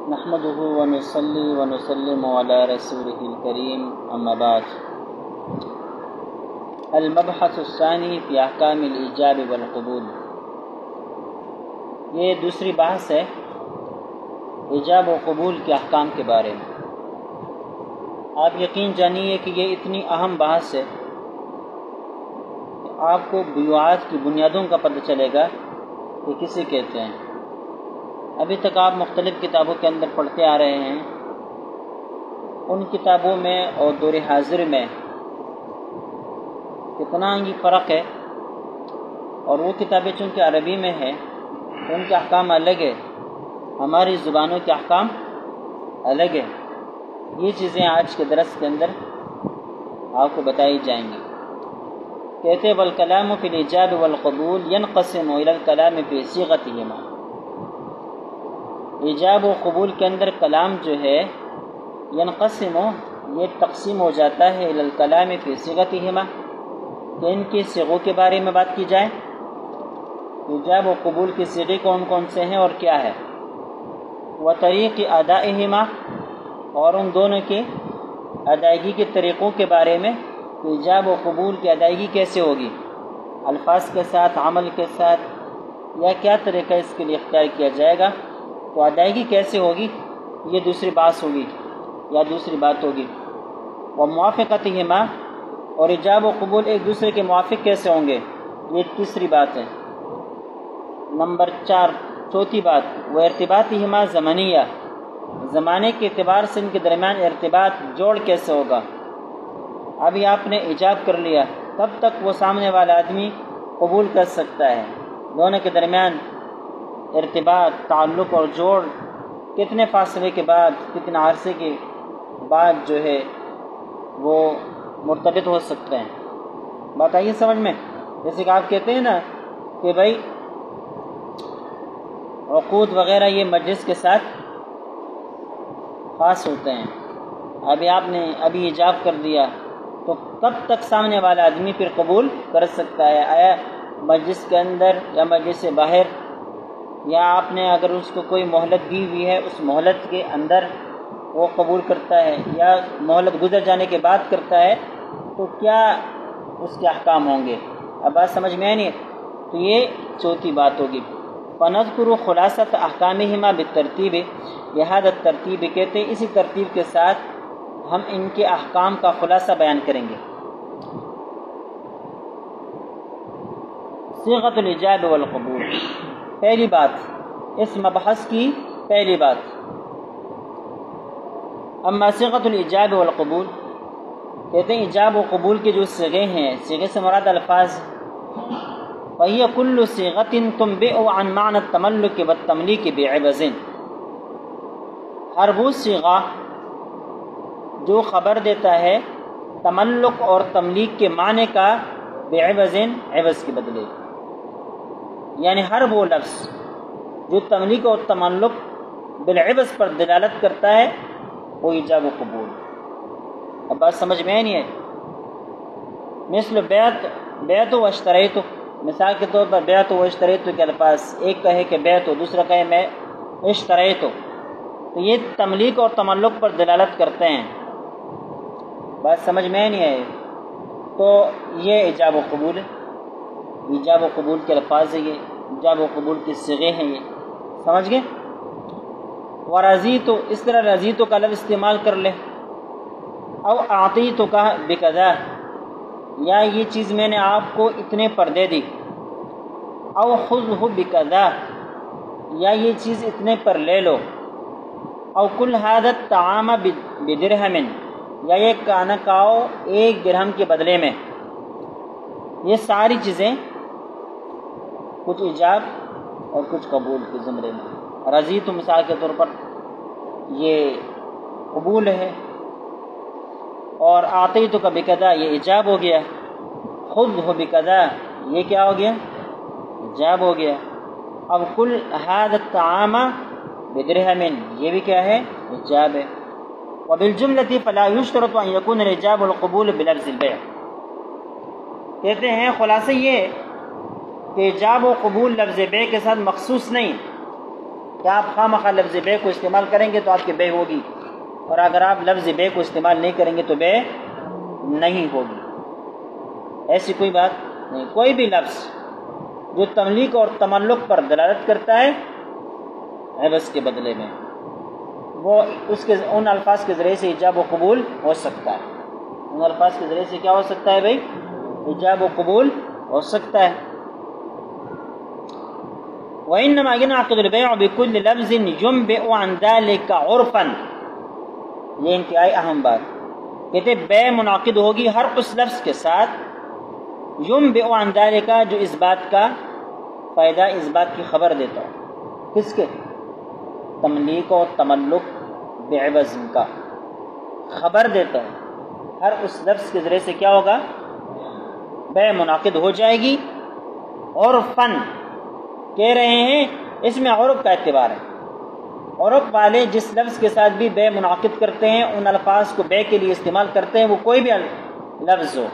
نحمده ونصلي ونسلم على رسوله الكريم اما بعد المبحث الثانی فی احکام الایجاب والقبول۔ یہ دوسری بحث ہے ایجاب و قبول کے احکام کے بارے میں۔ آپ یقین جانیے کہ یہ اتنی اہم بحث ہے کہ آپ کو بیوعات کی بنیادوں کا پتہ چلے گا کہ کسے کہتے ہیں۔ ابھی تک آپ مختلف کتابوں کے اندر پڑھتے آ رہے ہیں، ان کتابوں میں اور دور حاضر میں کتنا ہی فرق ہے، اور وہ کتابیں چونکہ عربی میں ہیں ان کے احکام الگ ہے، ہماری زبانوں کے احکام الگ ہے۔ یہ چیزیں آج کے درس کے اندر آپ کو بتائی جائیں گی۔ کہتے ہیں والکلام فی الایجاب والقبول ینقسم الی الکلام فی صیغتہما۔ ایجاب و قبول کے اندر کلام جو ہے ینقسم، یہ تقسیم ہو جاتا ہے الی الکلام فی صیغتہما، کہ ان کے صیغوں کے بارے میں بات کی جائے۔ ایجاب و قبول کے صیغے کون کون سے ہیں اور کیا ہے، وطریق ادائہما، اور ان دونوں کے ادائیگی کے طریقوں کے بارے میں، ایجاب و قبول کی ادائیگی کیسے ہوگی، الفاظ کے ساتھ، عمل کے ساتھ، یا کیا طریقہ اس کے لیے اختیار کیا جائے گا، تو ادائیگی کیسے ہوگی یہ دوسری بات ہوگی یا دوسری بات ہوگی۔ وموافقتہما، اور ایجاب و قبول ایک دوسرے کے موافق کیسے ہوں گے، یہ تیسری بات ہے۔ نمبر 4، چوتھی بات، وہ ارتباطہما زمنیہ، زمانے کے اعتبار سے ان کے درمیان ارتباط جوڑ کیسے ہوگا۔ ابھی آپ نے ایجاب کر لیا، تب تک وہ سامنے والا آدمی قبول کر سکتا ہے، دونوں کے درمیان ارتباط، تعلق اور جوڑ کتنے فاصلے کے بعد، کتنے عرصے کے بعد جو ہے وہ مرتبط ہو سکتے ہیں۔ بات آئیے سمجھ میں؟ جیسے کہ آپ کہتے ہیں نا کہ بھائی عقود وغیرہ یہ مجلس کے ساتھ خاص ہوتے ہیں۔ ابھی آپ نے ایجاب کر دیا تو کب تک سامنے والا آدمی پھر قبول کر سکتا ہے؟ آیا مجلس کے اندر یا مجلس سے باہر، یا آپ نے اگر اس کو کوئی مہلت دی ہوئی ہے اس مہلت کے اندر وہ قبول کرتا ہے، یا مہلت گزر جانے کے بعد کرتا ہے، تو کیا اس کے احکام ہوں گے؟ اب بات سمجھ میں آئی نہیں؟ تو یہ چوتھی بات ہوگی۔ فنذکر خلاصۃ احکامہما بالترتیب، لہذا ترتیب کہتے ہیں اسی ترتیب کے ساتھ ہم ان کے احکام کا خلاصہ بیان کریں گے۔ صیغۃ الایجاب والقبول، پہلی بات اس مبحث کی پہلی بات، اما صیغۃ الایجاب والقبول، کہتے ہیں ایجاب و قبول کے جو صیغے ہیں، صیغے سے مراد الفاظ، فہی کل صیغۃ تنبئ عن معنی التملک والتملیک بعوض، ہر وہ صیغہ جو خبر دیتا ہے تملک اور تملیک کے معنی کا، بعوض، عوض کے بدلے، یعنی ہر وہ لفظ جو تملیک اور تملک بالعوض پر دلالت کرتا ہے وہ ایجاب و قبول۔ اب بات سمجھ میں نہیں ہے؟ مثل بیعت و اشتریت، مثال کے طور پر بیعت و اشتریت کے الفاظ، ایک کہے کہ بیعت، دوسرا کہے میں اشتریت، تو یہ تملیک اور تملک پر دلالت کرتے ہیں۔ بات سمجھ میں نہیں ہے؟ تو یہ ایجاب و قبول ہے، ایجاب و قبول کے الفاظ ہے، یہ ایجاب و قبول کے صیغے ہیں، یہ سمجھ گئے؟ ورضیت، اس طرح رضیت کا لفظ استعمال کر لے، او اعطیت کا بکذا، یا یہ چیز میں نے آپ کو اتنے پر دے دی، او خذہ بکذا، یا یہ چیز اتنے پر لے لو، او کل ھذا الطعام بدرہم، یا یہ کھانا کھاؤ 1 درہم کے بدلے میں۔ یہ ساری چیزیں کچھ ایجاب اور کچھ قبول کے زمرے میں۔ رضیت مثال کے طور پر یہ قبول ہے، اور اعطیت کا بکذا یہ ایجاب ہو گیا، خذہ بکذا یہ کیا ہو گیا؟ ایجاب ہو گیا۔ اب کل ھذا الطعام بدرہم یہ بھی کیا ہے؟ ایجاب ہے۔ وبالجملۃ فلا یشترط ان یکون الایجاب والقبول بلفظ البیع، کہتے ہیں خلاصہ یہ کہ ایجاب و قبول لفظ بیع کے ساتھ مخصوص نہیں، کہ آپ خواہ لفظ بے کو استعمال کریں گے تو آپ کی بے ہوگی، اور اگر آپ لفظ بے کو استعمال نہیں کریں گے تو بے نہیں ہوگی۔ ایسی کوئی بات نہیں۔ کوئی بھی لفظ جو تملیک اور تملک پر دلالت کرتا ہے عوض کے بدلے میں، وہ اس کے ان الفاظ کے ذریعے سے ایجاب و قبول ہو سکتا ہے۔ ان الفاظ کے ذریعے سے کیا ہو سکتا ہے بھائی؟ ایجاب و قبول ہو سکتا ہے۔ وَإِنَّمَا يَنْعَقِدُ الْبَيْعُ بِكُلِّ لَفْظٍ يُنْبِئُ عَنْ ذَلِكَ عُرْفًا، یہ انتہائی اہم بات، کہتے بے منعقد ہوگی ہر اس لفظ کے ساتھ يُنْبِئُ عَنْ ذَلِكَ جو اس بات کا فائدہ، اس بات کی خبر دیتا ہو، کس کے؟ تملیک و تملک بعوض کا خبر دیتا ہے۔ ہر اس لفظ کے ذریعے سے کیا ہوگا؟ بے منعقد ہو جائے گی۔ اور فن کہہ رہے ہیں اس میں عرب کا اعتبار ہے۔ عرب والے جس لفظ کے ساتھ بھی بے منعقد کرتے ہیں، ان الفاظ کو بے کے لیے استعمال کرتے ہیں، وہ کوئی بھی لفظ ہو،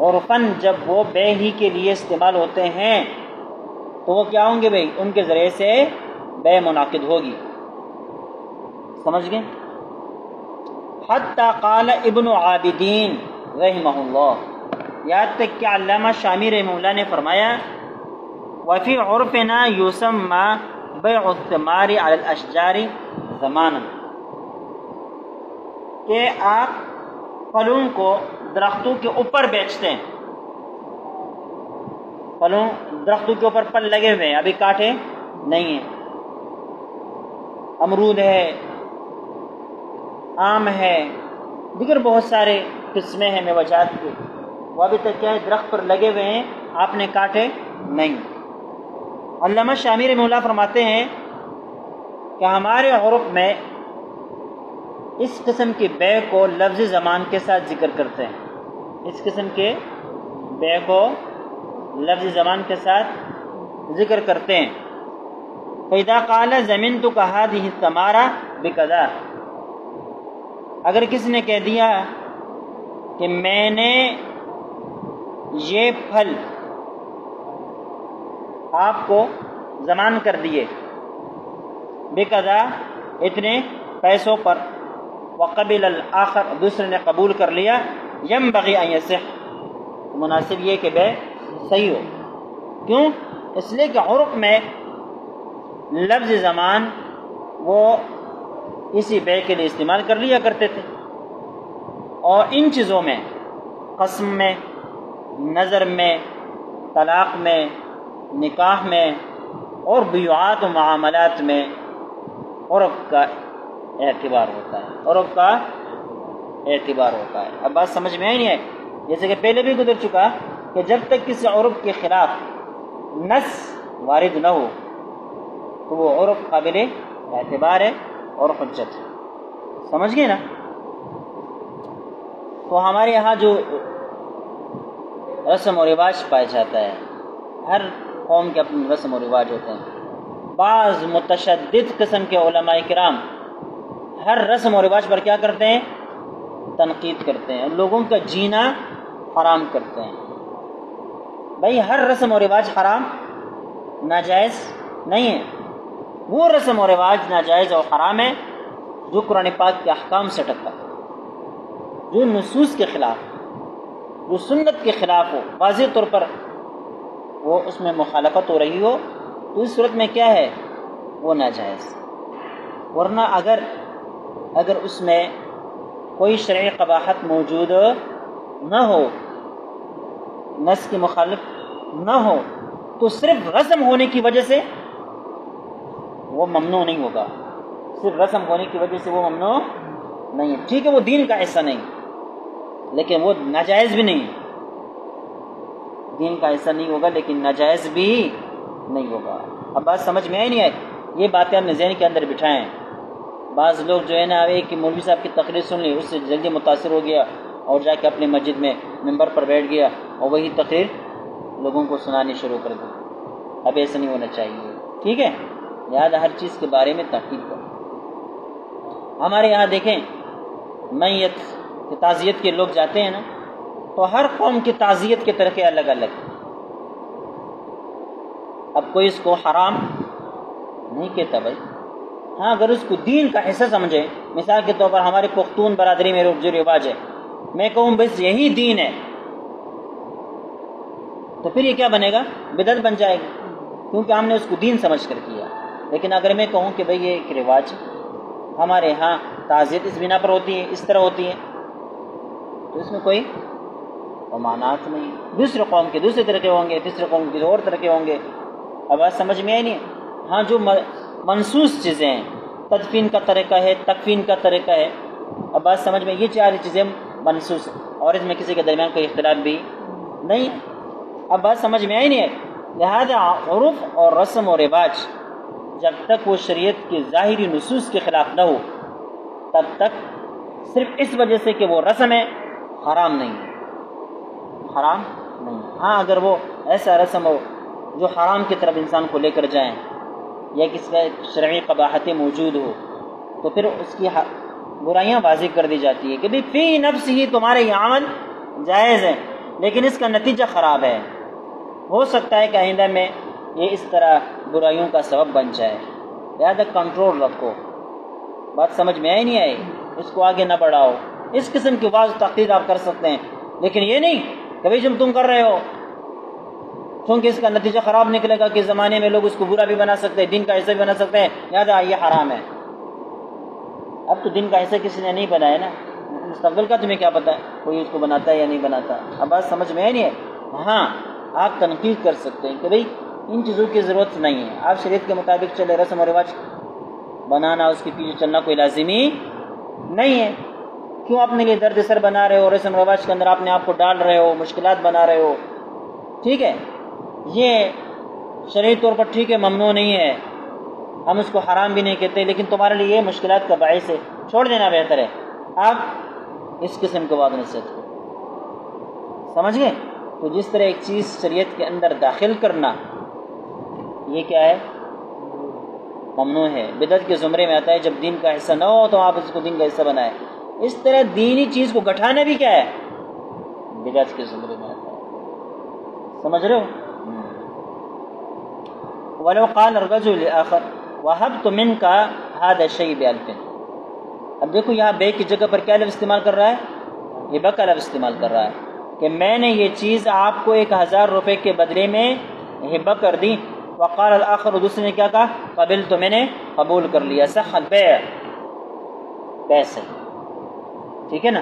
اور فن جب وہ بے ہی کے لیے استعمال ہوتے ہیں تو وہ کیا ہوں گے بھائی؟ ان کے ذریعے سے بے منعقد ہوگی۔ سمجھ گئے؟ حتی قال ابن عابدین رحمہ اللہ، یہاں تک کہ علامہ شامی رحمہ اللہ نے فرمایا وفی عرفنا یسمى بیع الثمار علی الاشجار زمانا، کہ آپ پھلوں کو درختوں کے اوپر بیچتے ہیں، پھلوں درختوں کے اوپر پھل لگے ہوئے ہیں، ابھی کاٹے نہیں ہیں، امرود ہے، آم ہے، دیگر بہت سارے قسمیں ہیں میوجات کے، وہ ابھی تک کیا ہے؟ درخت پر لگے ہوئے ہیں، آپ نے کاٹے نہیں۔ علامہ شامی رحمہ اللہ فرماتے ہیں کہ ہمارے عرف میں اس قسم کے بے کو لفظ زمان کے ساتھ ذکر کرتے ہیں، اس قسم کے بے کو لفظ زمان کے ساتھ ذکر کرتے ہیں۔ فَإِذَا قَالَ زَمِنْتُكَ هَذِهِ الثَّمَارَ بِكَذَا، اگر کسی نے کہہ دیا کہ میں نے یہ پھل آپ کو ضمان کر دیے، بِكَذَا اتنے پیسوں پر، وَقَبِلَ الْآخَرُ دوسرے نے قبول کر لیا، يَنْبَغِي أَنْ يَصِحَّ مناسب یہ کہ بے صحیح ہو۔ کیوں؟ اس لیے کہ عرف میں لفظ زمان وہ اسی بے کے لیے استعمال کر لیا کرتے تھے، اور ان چیزوں میں قسم میں، نظر میں، طلاق میں، نکاح میں اور بیعات و معاملات میں عرف کا اعتبار ہوتا ہے، عرف کا اعتبار ہوتا ہے۔ اب بات سمجھ میں آئی نہیں ہے؟ جیسے کہ پہلے بھی گزر چکا کہ جب تک کسی عرف کے خلاف نص وارد نہ ہو تو وہ عرف قابل اعتبار ہے اور حجت ہے۔ سمجھ گئے نا؟ تو ہمارے یہاں جو رسم و رواج پایا جاتا ہے، ہر قوم کے اپنے رسم و رواج ہوتے ہیں۔ بعض متشدد قسم کے علماء کرام ہر رسم و رواج پر کیا کرتے ہیں؟ تنقید کرتے ہیں، لوگوں کا جینا حرام کرتے ہیں۔ بھائی ہر رسم و رواج حرام ناجائز نہیں ہے، وہ رسم و رواج ناجائز اور حرام ہے جو قرآن پاک کے احکام سے ٹکرا، جو نصوص کے خلاف، جو سنت کے خلاف ہو، واضح طور پر وہ اس میں مخالفت ہو رہی ہو، تو اس صورت میں کیا ہے؟ وہ ناجائز۔ ورنہ اگر اس میں کوئی شرعی قباحت موجود نہ ہو، نص کی مخالف نہ ہو، تو صرف رسم ہونے کی وجہ سے وہ ممنوع نہیں ہوگا، صرف رسم ہونے کی وجہ سے وہ ممنوع نہیں ہے۔ ٹھیک ہے وہ دین کا حصہ نہیں، لیکن وہ ناجائز بھی نہیں، دین کا حصہ نہیں ہوگا لیکن ناجائز بھی نہیں ہوگا۔ اب بات سمجھ میں آئی نہیں آئی؟ یہ باتیں ہم نے ذہن کے اندر بٹھائیں۔ بعض لوگ جو ہے نا ایک کہ مولوی صاحب کی تقریر سن لی، اس سے جلدی متاثر ہو گیا اور جا کے اپنی مسجد میں ممبر پر بیٹھ گیا اور وہی تقریر لوگوں کو سنانی شروع کر دی۔ اب ایسا نہیں ہونا چاہیے، ٹھیک ہے؟ لہٰذا ہر چیز کے بارے میں تحقیق کرو۔ ہمارے یہاں دیکھیں میت کی تعزیت کے لوگ جاتے ہیں نا، تو ہر قوم کی تعزیت کے طریقے الگ الگ ہیں۔ اب کوئی اس کو حرام نہیں کہتا بھائی. ہاں اگر اس کو دین کا حصہ سمجھے، مثال کے طور پر ہمارے پختون برادری میں جو رواج ہے، میں کہوں بس یہی دین ہے، تو پھر یہ کیا بنے گا؟ بدعت بن جائے گی، کیونکہ ہم نے اس کو دین سمجھ کر کیا. لیکن اگر میں کہوں کہ بھئی یہ ایک رواج ہمارے ہاں تعزیت اس بنا پر ہوتی ہے، اس طرح ہوتی ہے، تو اس میں کوئی ممانعت نہیں. دوسرے قوم کے دوسرے طریقے ہوں گے، تیسرے قوم کے اور طریقے ہوں گے. اب بات سمجھ میں آئی نہیں؟ ہاں جو منسوس چیزیں ہیں، تدفین کا طریقہ ہے، تکفین کا طریقہ ہے، اب بات سمجھ میں، یہ چار چیزیں منسوس ہیں اور اس میں کسی کے درمیان کوئی اختلاف بھی نہیں. اب بات سمجھ میں آئی نہیں ہے؟ لہذا عرف اور رسم و رواج جب تک وہ شریعت کی ظاہری نصوص کے خلاف نہ ہو، تب تک صرف اس وجہ سے کہ وہ رسم ہے حرام نہیں ہے، حرام نہیں. ہاں اگر وہ ایسا رسم ہو جو حرام کی طرف انسان کو لے کر جائیں یا کسی کا شرعی قباحتیں موجود ہو، تو پھر اس کی برائیاں واضح کر دی جاتی ہے کہ بھی فی نفس ہی تمہارے یہ عمل جائز ہے، لیکن اس کا نتیجہ خراب ہے، ہو سکتا ہے کہ آئندہ میں یہ اس طرح برائیوں کا سبب بن جائے، لہذا کنٹرول رکھو. بات سمجھ میں آئی نہیں آئی؟ اس کو آگے نہ بڑھاؤ. اس قسم کی واضح تقریر آپ کر سکتے ہیں، لیکن یہ نہیں کہ بھئی جب تم کر رہے ہو چونکہ اس کا نتیجہ خراب نکلے گا کہ زمانے میں لوگ اس کو برا بھی بنا سکتے ہیں، دین کا حصہ بھی بنا سکتے ہیں، لہٰذا یہ حرام ہے. اب تو دین کا حصہ کسی نے نہیں بنایا نا، مستقبل کا تمہیں کیا پتہ ہے کوئی اس کو بناتا ہے یا نہیں بناتا. اب بات سمجھ میں نہیں ہے؟ ہاں آپ تنقید کر سکتے ہیں کہ بھئی ان چیزوں کی ضرورت نہیں ہے، آپ شریعت کے مطابق چلے، رسم و رواج بنانا اس کے پیچھے چلنا کوئی لازمی نہیں ہے. کیوں اپنے لیے درد سر بنا رہے ہو، رسم و رواج کے اندر اپنے آپ کو ڈال رہے ہو، مشکلات بنا رہے ہو؟ ٹھیک ہے، یہ شرعی طور پر ٹھیک ہے، ممنوع نہیں ہے، ہم اس کو حرام بھی نہیں کہتے، لیکن تمہارے لیے یہ مشکلات کا باعث ہے، چھوڑ دینا بہتر ہے. آپ اس قسم کے بات نصیحت کو سمجھ گئے؟ تو جس طرح ایک چیز شریعت کے اندر داخل کرنا یہ کیا ہے؟ ممنوع ہے، بدعت کے زمرے میں آتا ہے. جب دین کا حصہ نہ ہو تو آپ اس کو دین کا حصہ بنائیں. اس طرح دینی چیز کو گھٹانا بھی کیا ہے؟ بدعت کے زمرے میں آتا ہے. سمجھ رہے ہو؟ وَلَوْ قَالَ الرَّجُلُ لِآخَرَ وَهَبْتُ مِنْكَ هَذَا الشَّيْءَ بِأَلْفٍ. اب دیکھو یہاں بے کی جگہ پر کیا لفظ استعمال کر رہا ہے؟ ہبہ کا لفظ استعمال کر رہا ہے کہ میں نے یہ چیز آپ کو 1000 روپے کے بدلے میں ہبہ کر دی. وقال الآخر، دوسرے نے کیا کہا؟ قبلت، میں نے قبول کر لیا. صح البیع، پیسے. ٹھیک ہے نا؟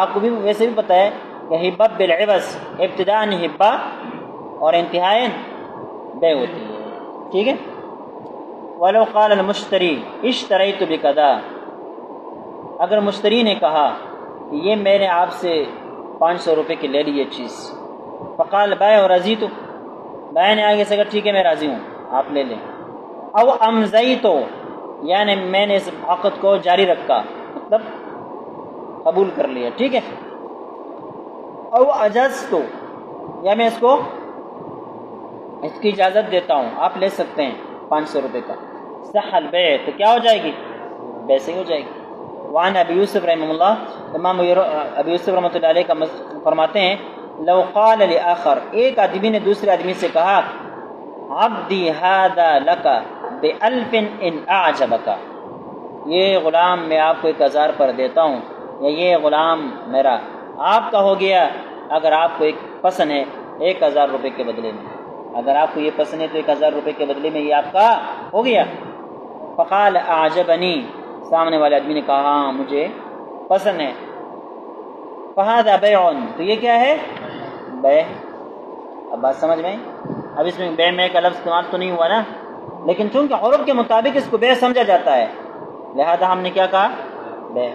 آپ کو بھی ویسے بھی پتہ ہے کہ ہبہ بالعوض ابتداء ہبہ اور انتہاء بے ہوتی ہے. ٹھیک ہے. وَلَوْ قَالَ الْمُشْتَرِي اشْتَرَيْتُ بِكَذَا، اگر مشتری نے کہا کہ یہ میں نے آپ سے 500 روپے کی لے لی یہ چیز، فقال بائع رضیت، بائع نے آگے سے کہا ٹھیک ہے میں راضی ہوں آپ لے لیں. او امضیت، یعنی میں نے اس عقد کو جاری رکھا، مطلب قبول کر لیا. ٹھیک ہے. او اجزت، یا میں اس کی اجازت دیتا ہوں، آپ لے سکتے ہیں 500 روپے کا. صح البیع، تو کیا ہو جائے گی؟ ویسے ہی ہو جائے گی. وعن ابی یوسف رحمہ اللہ، امام ابی یوسف رحمۃ اللہ علیہ کا فرماتے ہیں لو قال لآخر، ایک آدمی نے دوسرے آدمی سے کہا عبدی ھذا لک بألف ان اعجبک، یہ غلام میں آپ کو 1000 پر دیتا ہوں، یا یہ غلام میرا آپ کا ہو گیا اگر آپ کو ایک پسند ہے 1000 روپے کے بدلے میں. اگر آپ کو یہ پسند ہے تو 1000 روپے کے بدلے میں یہ آپ کا ہو گیا. فقال اعجبنی، سامنے والے آدمی نے کہا ہاں مجھے پسند ہے. فہذا بیع، تو یہ کیا ہے؟ بیع. اب بات سمجھ میں؟ اب اس میں بیع میں کا لفظ استعمال تو نہیں ہوا نا، لیکن چونکہ عرف کے مطابق اس کو بیع سمجھا جاتا ہے، لہذا ہم نے کیا کہا؟ بیع.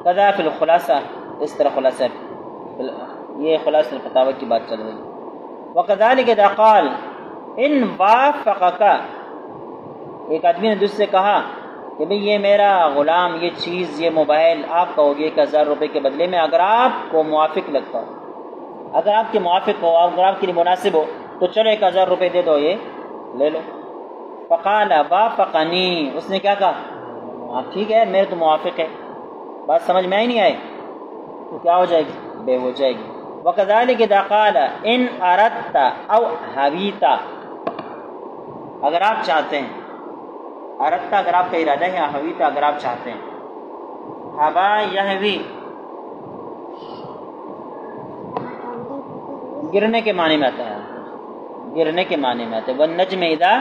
قضا فی الخلاصہ، اس طرح خلاصہ، یہ خلاصہ الفتاوی کی بات چل رہی ہے. وَكَذَلِكَ إِذَا قَالَ إِنْ وَافَقَكَ، ایک آدمی نے دوسرے سے کہا کہ بھئی یہ میرا غلام، یہ چیز، یہ موبائل آپ کا ہو گیا 1000 روپے کے بدلے میں، اگر آپ کو موافق لگتا ہو، اگر آپ کے موافق ہو، اگر آپ کے لیے مناسب ہو تو چلو 1000 روپے دے دو، یہ لے لو. فقال وافقنی، اس نے کیا کہا؟ ہاں ٹھیک ہے میرے تو موافق ہے. بات سمجھ میں ہی نہیں آئی تو کیا ہو جائے گی؟ بے ہو جائے گی. وَكَذَلِكَ إِذَا قَالَ إِنْ أَرَدْتَ أَوْ هَوِيتَ، اگر آپ چاہتے ہیں، ارتا اگر آپ کا ارادہ ہے، حویتا اگر آپ چاہتے ہیں. حوا یحوی گرنے کے معنی میں آتا ہے، گرنے کے معنی میں آتا ہے. والنجم اذا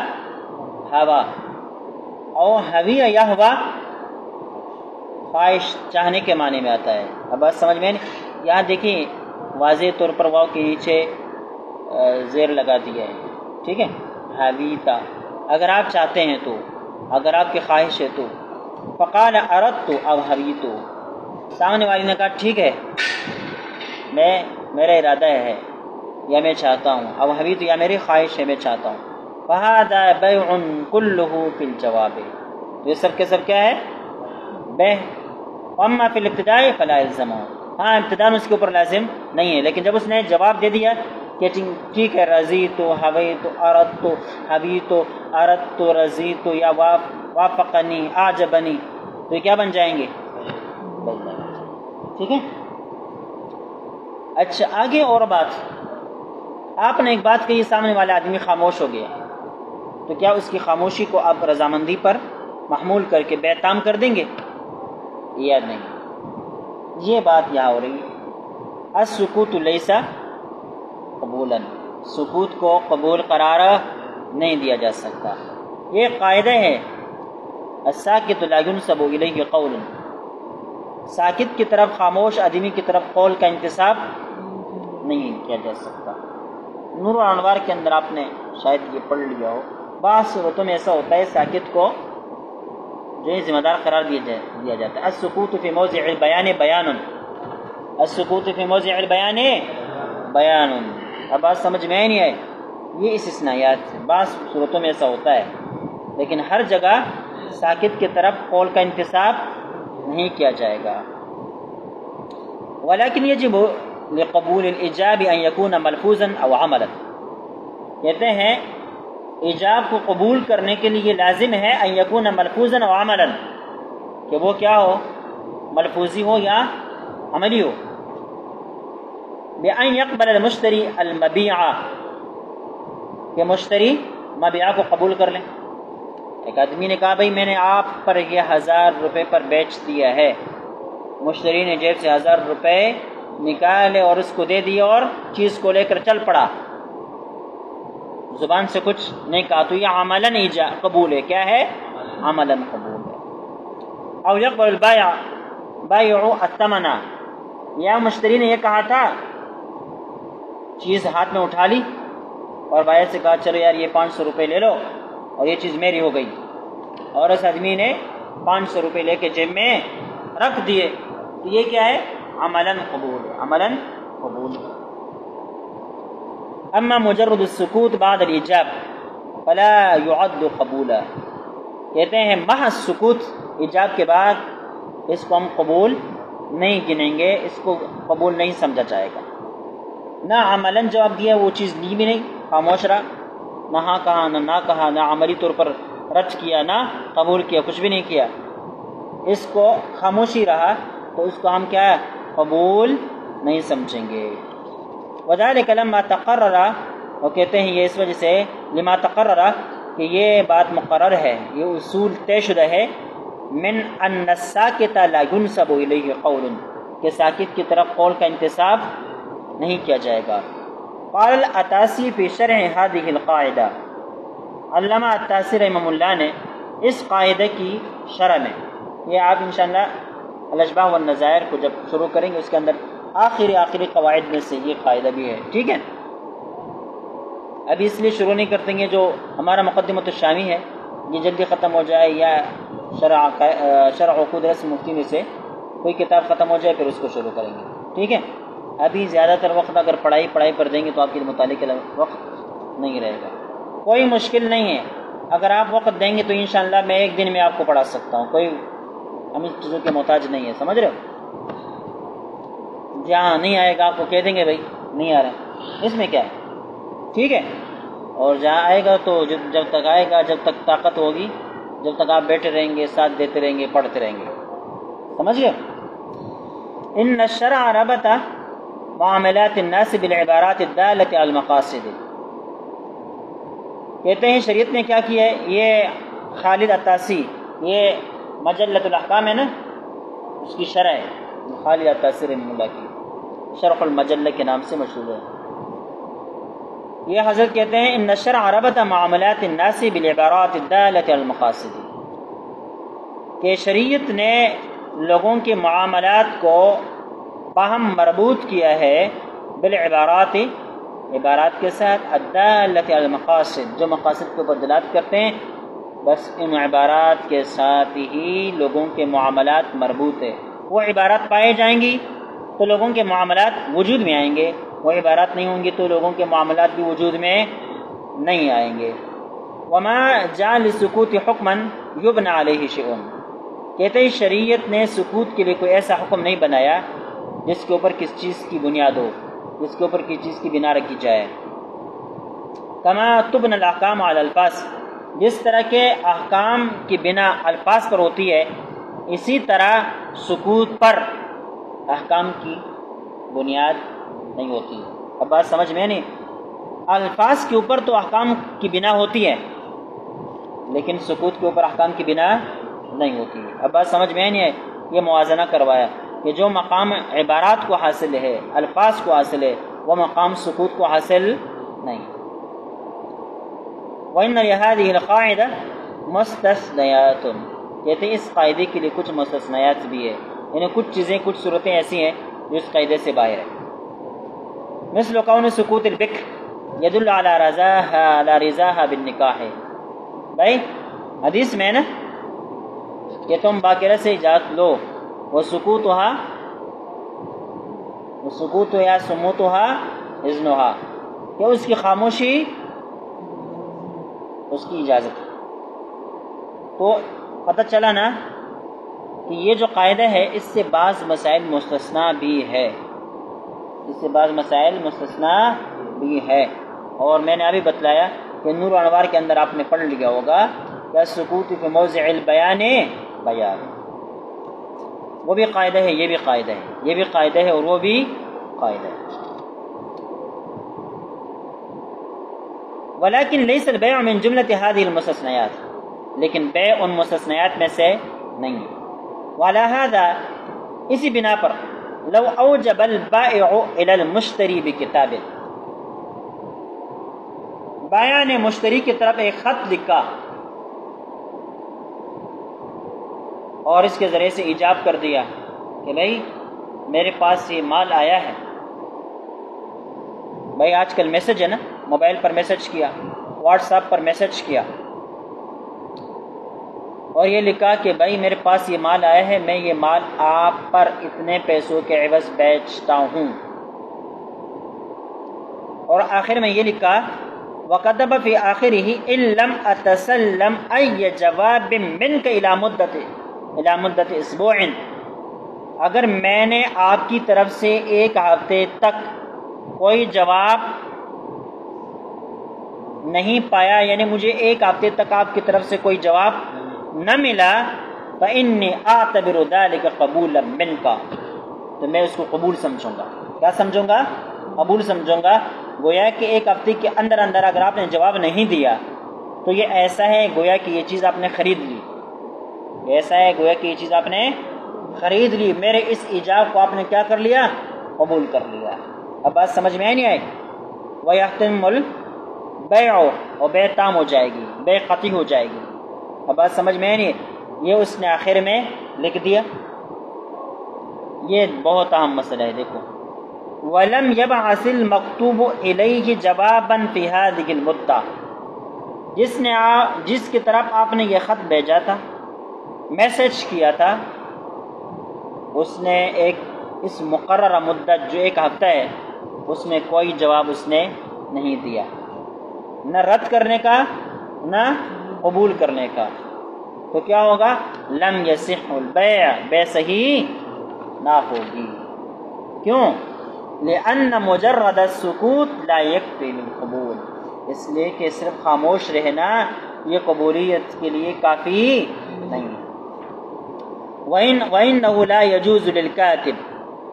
ہوا، اور حوی یحوا خواہش چاہنے کے معنی میں آتا ہے. اب بات سمجھ میں نہیں؟ یہاں دیکھیں واضح طور پر واو کے نیچے زیر لگا دیا ہے، ٹھیک ہے. حویتا اگر آپ چاہتے ہیں تو، اگر آپ کی خواہش ہے تو. فقال اردت اب حویت، سامنے والی نے کہا ٹھیک ہے میرا ارادہ ہے یا میں چاہتا ہوں، اب حویت یا میری خواہش ہے میں چاہتا ہوں. فہذا بیع کلہ فی الجواب، یہ سب کے سب کیا ہے؟ بیع. اما فی الابتداء فلا یلزمہ، ہاں ابتداء اس کے اوپر لازم نہیں ہے، لیکن جب اس نے جواب دے دیا کہ ٹھیک ہے رضیت حویت اردت حویت اردت رضیت یا وافقنی اعجبنی، تو یہ کیا بن جائیں گے؟ ٹھیک ہے. اچھا آگے اور بات، آپ نے ایک بات کہی، سامنے والا آدمی خاموش ہو گیا، تو کیا اس کی خاموشی کو آپ رضامندی پر محمول کر کے بیعتام کر دیں گے یا نہیں؟ یہ بات یہاں ہو رہی ہے. السکوت لیس قبولا، سکوت کو قبول قرار نہیں دیا جا سکتا. یہ قاعدہ ہے، الساکت لا ينسب الیہ قول، ساکت کی طرف، خاموش آدمی کی طرف قول کا انتساب نہیں کیا جا سکتا. نور الانوار کے اندر آپ نے شاید یہ پڑھ لیا ہو، بعض صورتوں میں ایسا ہوتا ہے ساکت کو جو ہے ذمہ دار قرار دیا جاتا ہے. السکوت فی موضع البیان بیان، السکوت فی موضع البیان بیان. اب بات سمجھ میں نہیں آئے، یہ استثناءات ہیں، بعض صورتوں میں ایسا ہوتا ہے، لیکن ہر جگہ ساکت کی طرف قول کا انتساب نہیں کیا جائے گا. ولیکن یجب لقبول الایجاب ان یکون ملفوظا او عملا، کہتے ہیں ایجاب کو قبول کرنے کے لیے لازم ہے ان یکون ملفوظا او عملا، کہ وہ کیا ہو؟ ملفوظی ہو یا عملی ہو. بأن يقبل المشتری المبیع، کہ مشتری مبیع کو قبول کر لیں. ایک آدمی نے کہا بھئی میں نے آپ پر یہ 1000 روپے پر بیچ دیا ہے، مشتری نے جیب سے 1000 روپے نکالے اور اس کو دے دیا اور چیز کو لے کر چل پڑا، زبان سے کچھ نہیں کہا، تو یہ عملاً قبول ہے. کیا ہے؟ عملاً قبول ہے. او یقبل البائع الثمن، یا مشتری نے یہ کہا تھا، چیز ہاتھ میں اٹھا لی اور بائع سے کہا چلو یار یہ 500 روپے لے لو اور یہ چیز میری ہو گئی، اور اس آدمی نے 500 روپے لے کے جیب میں رکھ دیے، تو یہ کیا ہے؟ عملاً قبول ہے، عملاً قبول ہے. اما مجرد السکوت بعد الایجاب فلا يعد قبولا، کہتے ہیں محض سکوت ایجاب کے بعد اس کو ہم قبول نہیں گنیں گے، اس کو قبول نہیں سمجھا جائے گا. نہ عملاً جواب دیا، وہ چیز لی بھی نہیں، خاموش رہا، نہ ہاں کہا نہ کہا، نہ عملی طور پر رد کیا نہ قبول کیا، کچھ بھی نہیں کیا، اس کو خاموشی رہا، تو اس کو ہم کیا قبول نہیں سمجھیں گے. وذلك لما تقرر، وہ کہتے ہیں یہ اس وجہ سے، لما تقرر کہ یہ بات مقرر ہے، یہ اصول طے شدہ ہے، من ان الساکت لا ينسب الیہ قول، کہ ساکت کی طرف قول کا انتساب نہیں کیا جائے گا. قال العطاسی فی شرح هذه القاعدہ، علامہ عطاسی رحمہ اللہ نے اس قاعدے کی شرح میں، یہ آپ انشاءاللہ الاشباح والنظائر کو جب شروع کریں گے اس کے اندر آخری قواعد میں سے یہ قاعدہ بھی ہے، ٹھیک ہے. ابھی اس لیے شروع نہیں کرتے ہیں جو ہمارا مقدمۃ الشامی ہے یہ جلدی ختم ہو جائے، یا شرع عقود رسم مفتی میں سے کوئی کتاب ختم ہو جائے پھر اس کو شروع کریں گے، ٹھیک ہے. ابھی زیادہ تر وقت اگر پڑھائی پر دیں گے تو آپ کے مطالعے کے وقت نہیں رہے گا. کوئی مشکل نہیں ہے، اگر آپ وقت دیں گے تو انشاءاللہ میں ایک دن میں آپ کو پڑھا سکتا ہوں، کوئی ہم اس چیزوں کے محتاج نہیں ہے، سمجھ رہے ہو. جہاں نہیں آئے گا آپ کو کہہ دیں گے بھائی نہیں آ رہا، اس میں کیا ہے، ٹھیک ہے. اور جہاں آئے گا تو جب تک آئے گا، جب تک طاقت ہوگی، جب تک آپ بیٹھے رہیں گے، ساتھ دیتے رہیں گے، پڑھتے رہیں گے، سمجھ گئے. ان الشرع ربط معاملات الناس بالعبارات الدالة على المقاصد، کہتے ہیں شریعت نے کیا کیا ہے، یہ خالد عطاسی، یہ مجلۃ الاحکام ہے نا، اس کی شرح ہے، خالد عطاسی رحمہ اللہ کی شرح المجلہ کے نام سے مشہور ہے۔ یہ حضرت کہتے ہیں ان الشرع ربط معاملات الناس بالعبارات الدالۃ علی المقاصد، کہ شریعت نے لوگوں کے معاملات کو باہم مربوط کیا ہے بالعبارات، عبارات کے ساتھ، الدالۃ علی المقاصد، جو مقاصد کے اوپر دلالت کرتے ہیں، بس ان عبارات کے ساتھ ہی لوگوں کے معاملات مربوط ہے۔ وہ عبارات پائے جائیں گی تو لوگوں کے معاملات وجود میں آئیں گے، وہ عبارات نہیں ہوں گی تو لوگوں کے معاملات بھی وجود میں نہیں آئیں گے۔ وما جعل السکوت حکما یبنى علیہ شیء، کہتے ہیں شریعت نے سکوت کے لیے کوئی ایسا حکم نہیں بنایا جس کے اوپر کس چیز کی بنیاد ہو، جس کے اوپر کس چیز کی بنا رکھی جائے۔ کما تبنى الاحکام علی الفاظ، جس طرح کے احکام کی بنا الفاظ پر ہوتی ہے، اسی طرح سکوت پر احکام کی بنیاد نہیں ہوتی۔ اب بات سمجھ میں نہیں، الفاظ کے اوپر تو احکام کی بنا ہوتی ہے لیکن سکوت کے اوپر احکام کی بنا نہیں ہوتی۔ اب بات سمجھ میں نہیں ہے، یہ موازنہ کروایا کہ جو مقام عبارات کو حاصل ہے، الفاظ کو حاصل ہے، وہ مقام سکوت کو حاصل نہیں۔ وَإِنَّ لِهَذِهِ الْقَاعِدَةِ مُسْتَثْنَيَاتٌ، کہتے ہیں اس قاعدے کے لیے کچھ مستثنیات بھی ہے، یعنی کچھ چیزیں، کچھ صورتیں ایسی ہیں جو اس قاعدے سے باہر ہے۔ مثل کون سکوت البکر یدل علی رضاها بالنکاح، بھائی حدیث میں نا کہ تم باقرہ سے اجازت لو، وسکوتها یا سموتها اذنها، کہ اس کی خاموشی اس کی اجازت۔ تو پتہ چلا نا کہ یہ جو قاعدہ ہے اس سے بعض مسائل مستثنا بھی ہے، اس سے بعض مسائل مستثنا بھی ہے، اور میں نے ابھی بتلایا کہ نور و انوار کے اندر آپ نے پڑھ لیا ہوگا کہ سکوت فی موضع البیان بیان، وہ بھی قاعدہ ہے، یہ بھی قاعدہ ہے، یہ بھی قاعدہ ہے اور وہ بھی قاعدہ ہے۔ ولیکن لیس البیع من جملۃ هذه المستثنیات، لیکن بیع ان مستثنیات میں سے نہیں ہے۔ وعلی هذا، اسی بنا پر، لو اوجب البائع الى المشتری بکتاب، بائع نے مشتری کی طرف ایک خط لکھا اور اس کے ذریعے سے ایجاب کر دیا کہ بھائی میرے پاس یہ مال آیا ہے، بھائی آج کل میسج ہے نا، موبائل پر میسج کیا، واٹس ایپ پر میسج کیا اور یہ لکھا کہ بھائی میرے پاس یہ مال آیا ہے، میں یہ مال آپ پر اتنے پیسوں کے عوض بیچتا ہوں، اور آخر میں یہ لکھا وَقَدَبَ فِي آخِرِهِ إِن لَمْ أَتَسَلَّمْ أَيَّ جَوَابٍ مِّنْكَ إِلَى مُدَّةِ أُسْبُوعٍ، اگر میں نے آپ کی طرف سے ایک ہفتے تک کوئی جواب نہیں پایا، یعنی مجھے ایک ہفتے تک آپ کی طرف سے کوئی جواب نہ ملا، فَإِنِّي أَعْتَبِرُ ذَلِكَ قَبُولًا مِّنْكَ، تو میں اس کو قبول سمجھوں گا۔ کیا سمجھوں گا؟ قبول سمجھوں گا۔ گویا کہ ایک ہفتے کے اندر اندر اگر آپ نے جواب نہیں دیا تو یہ ایسا ہے گویا کہ یہ چیز آپ نے خرید لی، ایسا ہے گویا کہ یہ چیز آپ نے خرید لی، میرے اس ایجاب کو آپ نے کیا کر لیا؟ قبول کر لیا۔ اب بات سمجھ میں نہیں آئی؟ وَيَحْتَمُ الْبَيْعُ، اور بے تام ہو جائے گی، بے قطعی ہو جائے گی۔ اب بات سمجھ میں نہیں؟ یہ اس نے آخر میں لکھ دیا، یہ بہت اہم مسئلہ ہے، دیکھو وَلَمْ يَبْعَثِ الْمَكْتُوبُ إِلَيْهِ جَوَابًا فِي هَذِهِ الْمُدَّةِ، جس کی طرف آپ نے یہ خط بھیجا تھا، میسج کیا تھا، اس نے ایک اس مقررہ مدت جو ایک ہفتہ ہے اس میں کوئی جواب اس نے نہیں دیا، نہ رد کرنے کا نہ قبول کرنے کا، تو کیا ہوگا؟ لم یصح البیع، بے صحیح نہ ہوگی۔ کیوں؟ لأن مجرد السکوت لا یکفی للقبول، اس لیے کہ صرف خاموش رہنا یہ قبولیت کے لیے کافی نہیں۔ وَإِنَّهُ لَا يَجُوزُ لِلْكَاتِبِ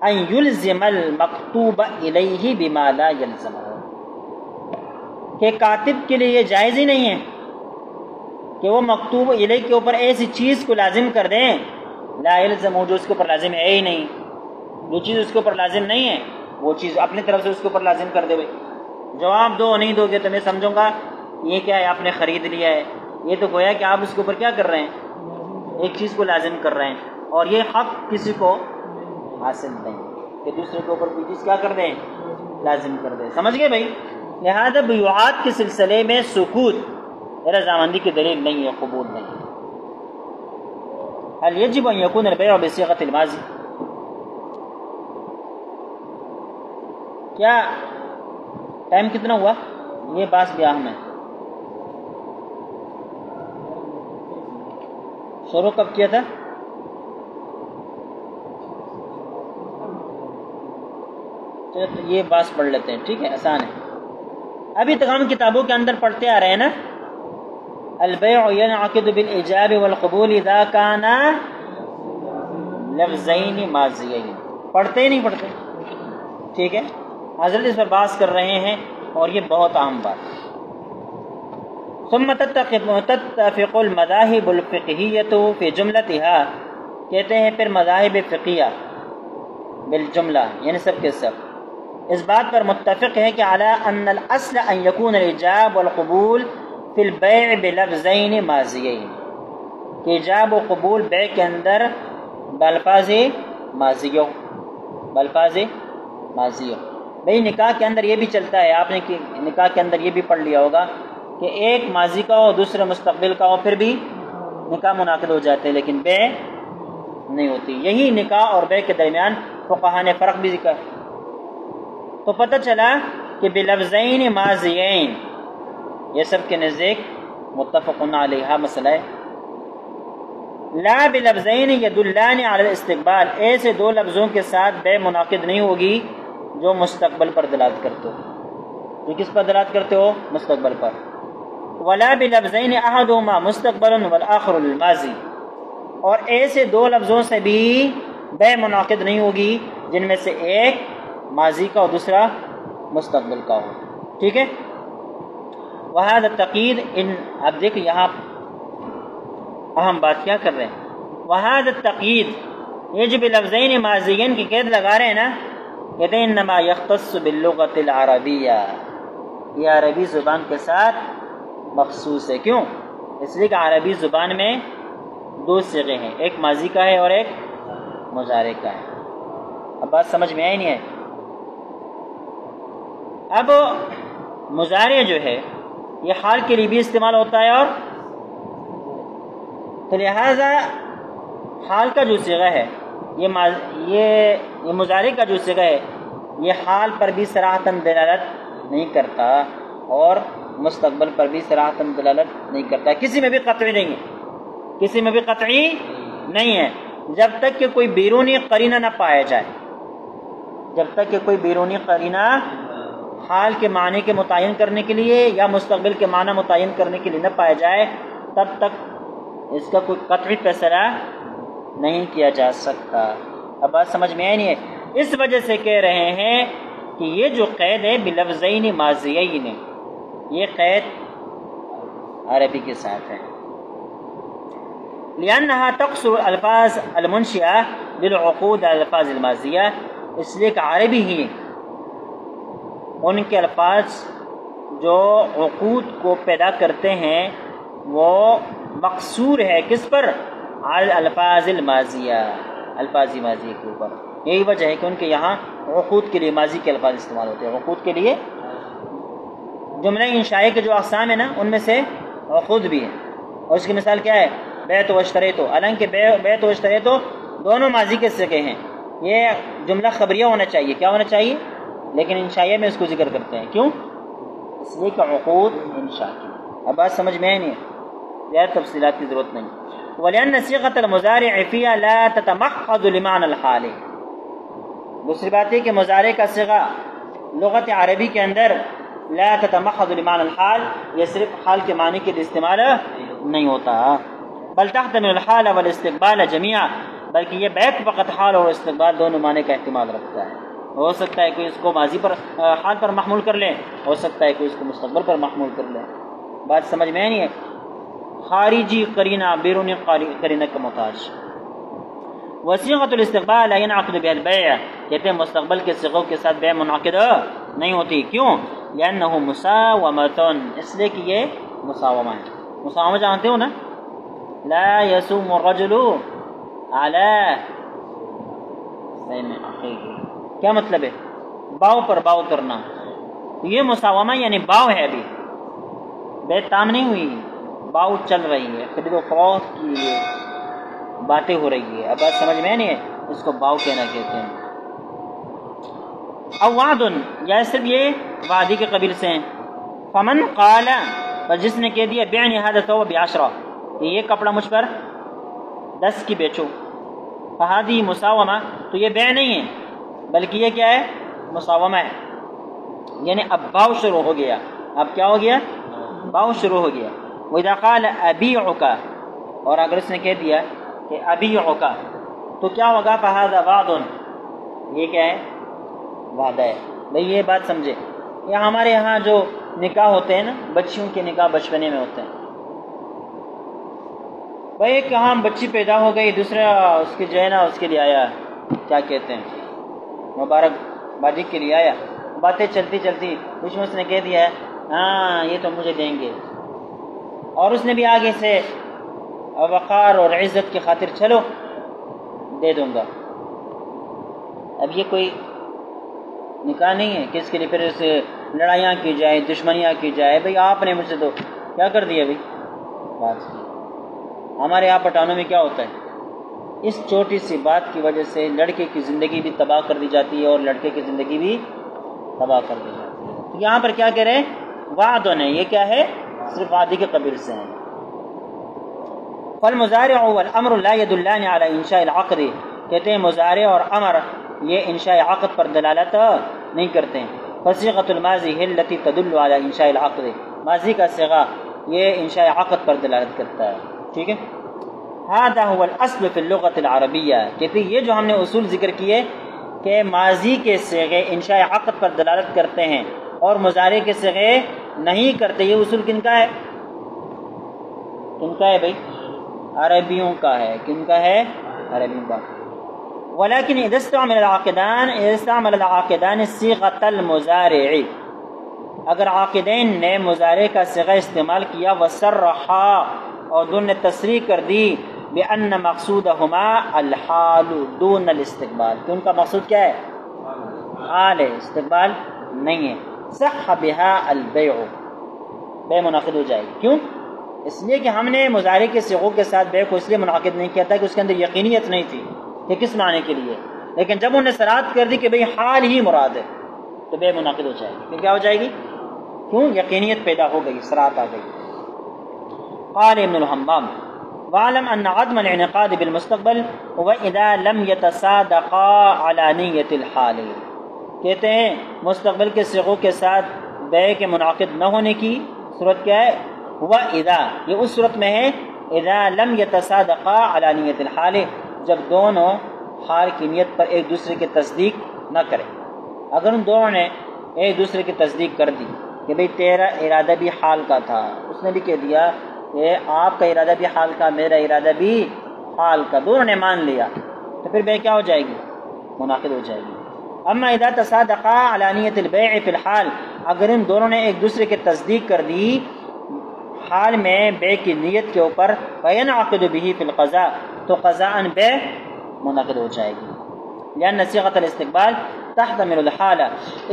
أَن يُلْزِمَ الْمَكْتُوبَ إِلَيْهِ بِمَا لَا يَلْزَمُهُ، کہ کاتب کے لیے یہ جائز ہی نہیں ہے کہ وہ مکتوب الیہ کے اوپر ایسی چیز کو لازم کر دیں لا یلزم جو اس کے اوپر لازم ہے ہی نہیں. جو چیز اس کے اوپر لازم نہیں ہے وہ چیز اپنی طرف سے اس کے اوپر لازم کر دے. بھائی جواب دو نہیں دو گے تو میں سمجھوں گا یہ کیا ہے، آپ نے خرید لیا ہے. یہ تو گویا کہ آپ اس کے اوپر کیا کر رہے ہیں، ایک چیز کو لازم کر رہے ہیں، اور یہ حق کسی کو حاصل نہیں کہ دوسرے کے اوپر کوئی چیز کیا کر دیں، لازم کر دیں. سمجھ گئے بھائی؟ لہذا بیعات کے سلسلے میں سکوت رضامندی کی دلیل نہیں ہے، قبول نہیں ہے. هل يجب ان يكون البيع بصيغة الماضي؟ کیا ٹائم کتنا ہوا؟ یہ بات بھی اہم ہے. شروع کب کیا تھا؟ یہ بات پڑھ لیتے ہیں، ٹھیک ہے، آسان ہے. ابھی تک ہم کتابوں کے اندر پڑھتے آ رہے ہیں نا، البيع ينعقد بالإيجاب والقبول إذا كان لفظين ماضيين. پڑھتے ہی نہیں پڑھتے، ٹھیک ہے. حضرت اس پر بات کر رہے ہیں اور یہ بہت اہم بات ہے. ثم تتفق المذاهب الفقهية في جملتها، کہتے ہیں پھر مذاہب فقہیہ بالجملہ یعنی سب کے سب اس بات پر متفق ہے کہ علی ان الاصل ان يكون الإيجاب والقبول فی البیع بلفظین ماضیین، کہ ایجاب و قبول بیع کے اندر بالفاظ ماضیوں بھئی نکاح کے اندر یہ بھی چلتا ہے. آپ نے نکاح کے اندر یہ بھی پڑھ لیا ہوگا کہ ایک ماضی کا ہو دوسرے مستقبل کا ہو پھر بھی نکاح منعقد ہو جاتے ہیں لیکن بیع نہیں ہوتی. یہی نکاح اور بیع کے درمیان فقہاء نے فرق بھی ذکر. تو پتہ چلا کہ بلفظین ماضیین یہ سب کے نزدیک متفق علیہ مسئلہ ہے. لا بلفظین یدلان علی الاستقبال، ایسے دو لفظوں کے ساتھ بیع منعقد نہیں ہوگی جو مستقبل پر دلالت کرتے ہو. یہ کس پر دلالت کرتے ہو؟ مستقبل پر. ولا بلفظین احدهما مستقبل والآخر الماضی، اور ایسے دو لفظوں سے بھی بیع منعقد نہیں ہوگی جن میں سے ایک ماضی کا اور دوسرا مستقبل کا ہو. ٹھیک ہے. وہذا التقید ان اب دیکھ یہاں اہم بات کیا کر رہے ہیں. وہذا التقید یہ جو بلفظین ماضیین کی قید لگا رہے ہیں نا، کہتے ہیں انما یختص باللغۃ العربیہ، یہ عربی زبان کے ساتھ مخصوص ہے. کیوں؟ اس لیے کہ عربی زبان میں دو صیغے ہیں، ایک ماضی کا ہے اور ایک مضارع کا ہے. اب بات سمجھ میں آئی نہیں ہے؟ اب مضارع جو ہے یہ حال کے لیے بھی استعمال ہوتا ہے، اور تو لہذا حال کا جو صیغہ ہے یہ مضارع کا جو صیغہ ہے یہ حال پر بھی صراحتاً دلالت نہیں کرتا اور مستقبل پر بھی صراحتاً دلالت نہیں کرتا. کسی میں بھی قطعی نہیں ہے، کسی میں بھی قطعی نہیں ہے جب تک کہ کوئی بیرونی قرینہ نہ پایا جائے. جب تک کہ کوئی بیرونی قرینہ حال کے معنی کے متعین کرنے کے لیے یا مستقبل کے معنی متعین کرنے کے لیے نہ پایا جائے تب تک اس کا کوئی قطعی فیصلہ نہیں کیا جا سکتا. اب بات سمجھ میں آئی نہیں ہے؟ اس وجہ سے کہہ رہے ہیں کہ یہ جو قید ہے بلفظین ماضیین، یہ قید عربی کے ساتھ ہے. لأنها تقصر الفاظ المنشئہ للعقود الفاظ الماضیہ، اس لیے کہ عربی ہی ان کے الفاظ جو عقود کو پیدا کرتے ہیں وہ مقصور ہے کس پر؟ علی الفاظ الماضیہ، الفاظ ماضی کے اوپر. یہی وجہ ہے کہ ان کے یہاں عقود کے لیے ماضی کے الفاظ استعمال ہوتے ہیں. عقود کے لیے جملہ انشائی کے جو اقسام ہیں نا ان میں سے عقود بھی ہے، اور اس کی مثال کیا ہے؟ بیعت و اشتریت. حالانکہ بیعت و اشتریت دونوں ماضی کے صیغے ہیں. یہ جملہ خبریہ ہونا چاہیے، کیا ہونا چاہیے؟ لیکن انشائیہ میں اس کو ذکر کرتے ہیں. کیوں؟ اس لیے کہ عقود انشاء کی. اب بات سمجھ میں آئی نہیں ہے؟ زیادہ تفصیلات کی ضرورت نہیں. وَلِأَنَّ صِيغَةَ الْمُضَارِعِ فِيهَا لَا تَتَمَحَّضُ لِمَعْنَى الْحَالِ. دوسری بات ہے کہ مضارع کا صیغہ لغت عربی کے اندر لا تتمحض لمعنى الحال، یہ صرف حال کے معنی کے لیے استعمال نہیں ہوتا، بل تحتمل الحال والاستقبال جميعا، بلکہ یہ بیک وقت حال اور استقبال دونوں معنی کا احتمال رکھتا ہے. ہو سکتا ہے کوئی اس کو ماضی پر حال پر محمول کر لے، ہو سکتا ہے کوئی اس کو مستقبل پر محمول کر لے. بات سمجھ میں نہیں ہے. خارجی قرینہ بیرونی قرینہ کا محتاج. وصیغۃ الاستقبال لا ينعقد بها البيع، کہتے ہیں مستقبل کے صیغوں کے ساتھ بیع منعقد نہیں ہوتی. کیوں؟ لأنه مساومۃ، اس لیے کہ یہ مساومہ ہے. مساومہ جانتے ہو نا؟ لا يسوم الرجل على سیم اخیہ، کیا مطلب ہے؟ باؤ پر باؤ کرنا. یہ مساومہ یعنی باؤ ہے، ابھی بے تام نہیں ہوئی، باؤ چل رہی ہے، خرید و فروخت کی باتیں ہو رہی ہے. اب بات سمجھ میں نہیں ہے، اس کو باؤ کہنا کہتے ہیں. او وعد، یا صرف یہ وعدی کے قبیل سے ہیں. فمن قال، پر جس نے کہہ دیا بعنی هذا الثوب ب10، کہ یہ کپڑا مجھ پر 10 کی بیچو، فہذه مساومہ، تو یہ بیع نہیں ہے بلکہ یہ کیا ہے؟ مساومہ ہے. یعنی اب باؤ شروع ہو گیا. اب کیا ہو گیا؟ باؤ شروع ہو گیا. وَإِذَا قَالَ أَبِيعُكَ، اور اگر اس نے کہہ دیا کہ أَبِيعُكَ، تو کیا ہوگا؟ فَهَذَا وَعْدٌ، یہ کیا ہے؟ وعدہ ہے. بھئی یہ بات سمجھے. یہ ہمارے یہاں جو نکاح ہوتے ہیں نا، بچیوں کے نکاح بچپنے میں ہوتے ہیں. بھئی کہاں بچی پیدا ہو گئی، دوسرا اس کی جو ہے نا اس کے لیے آیا، کیا کہتے ہیں، مبارک بادی کے لیے آیا. باتیں چلتی چلتی کچھ میں اس نے کہہ دیا ہے ہاں یہ تو مجھے دیں گے، اور اس نے بھی آگے سے وقار اور عزت کی خاطر چلو دے دوں گا. اب یہ کوئی نکاح نہیں ہے کہ اس کے لیے پھر اسے لڑائیاں کی جائیں، دشمنیاں کی جائے. بھئی آپ نے مجھ سے تو کیا کر دیا بھئی. بات ہمارے یہاں پٹانوں میں کیا ہوتا ہے، اس چھوٹی سی بات کی وجہ سے لڑکے کی زندگی بھی تباہ کر دی جاتی ہے اور لڑکے کی زندگی بھی تباہ کر دی جاتی ہے. تو یہاں پر کیا کہہ رہے ہیں؟ وعد ہے. یہ کیا ہے؟ صرف وعدے کے قبیل سے ہیں. فالمضارع والامر لا يدلان على انشاء العقد، کہتے ہیں مضارع اور امر یہ انشاء عقد پر دلالت نہیں کرتے ہیں. فصیغۃ الماضی هي التي تدل على انشاء العقد، ماضی کا صیغہ یہ انشاء عقد پر دلالت کرتا ہے. ٹھیک ہے. هذا هو الاصل في اللغة العربیہ، کہتے ہیں یہ جو ہم نے اصول ذکر کیے کہ ماضی کے صیغے انشاء عقد پر دلالت کرتے ہیں اور مضارع کے صیغے نہیں کرتے. یہ اصول کن کا ہے؟ کن کا ہے بھائی؟ عربیوں کا ہے. کن کا ہے؟ عربیوں کا. ولكن اذا استعمل العاقدان صيغة المضارع، اگر عاقدین نے مضارع کا صیغہ استعمال کیا، وصرحا، اور دونوں نے تصریح کر دی، بأن مقصودهما الحال دون الاستقبال، کہ ان کا مقصود کیا ہے؟ حال ہے، استقبال نہیں ہے. صح بها البيع، بیع منعقد ہو جائے گی. کیوں؟ اس لیے کہ ہم نے مضارع کے صیغوں کے ساتھ بیع کو اس لیے منعقد نہیں کیا تھا کہ اس کے اندر یقینیت نہیں تھی کہ کس معنی کے لیے. لیکن جب انہوں نے صراحت کر دی کہ بھئی حال ہی مراد ہے، تو بیع منعقد ہو جائے گی. پھر کیا ہو جائے گی؟ کیوں؟ یقینیت پیدا ہو گئی، صراحت آ گئی. قال ابن الحمام وعلم ان عدم الانعقاد بالمستقبل واذا لم يتصادقا على نیت الحال، کہتے ہیں مستقبل کے صیغوں کے ساتھ بیع کے منعقد نہ ہونے کی صورت کیا ہے؟ واذا، یہ اس صورت میں ہے اذا لم يتصادقا على نیت الحال، جب دونوں حال کی نیت پر ایک دوسرے کی تصدیق نہ کریں. اگر ان دونوں نے ایک دوسرے کی تصدیق کر دی کہ بھئی تیرا ارادہ بھی حال کا تھا، اس نے بھی کہہ دیا کہ آپ کا ارادہ بھی حال کا، میرا ارادہ بھی حال کا، دونوں نے مان لیا، تو پھر بیع کیا ہو جائے گی؟ منعقد ہو جائے گی. اما اذا تصادقا علی نیت البیع فی الحال، اگر ان دونوں نے ایک دوسرے کی تصدیق کر دی حال میں بیع کی نیت کے اوپر، فینعقد به فی القضاء، تو قضاء بیع منعقد ہو جائے گی. لأن صيغة الاستقبال تحتمل الحال،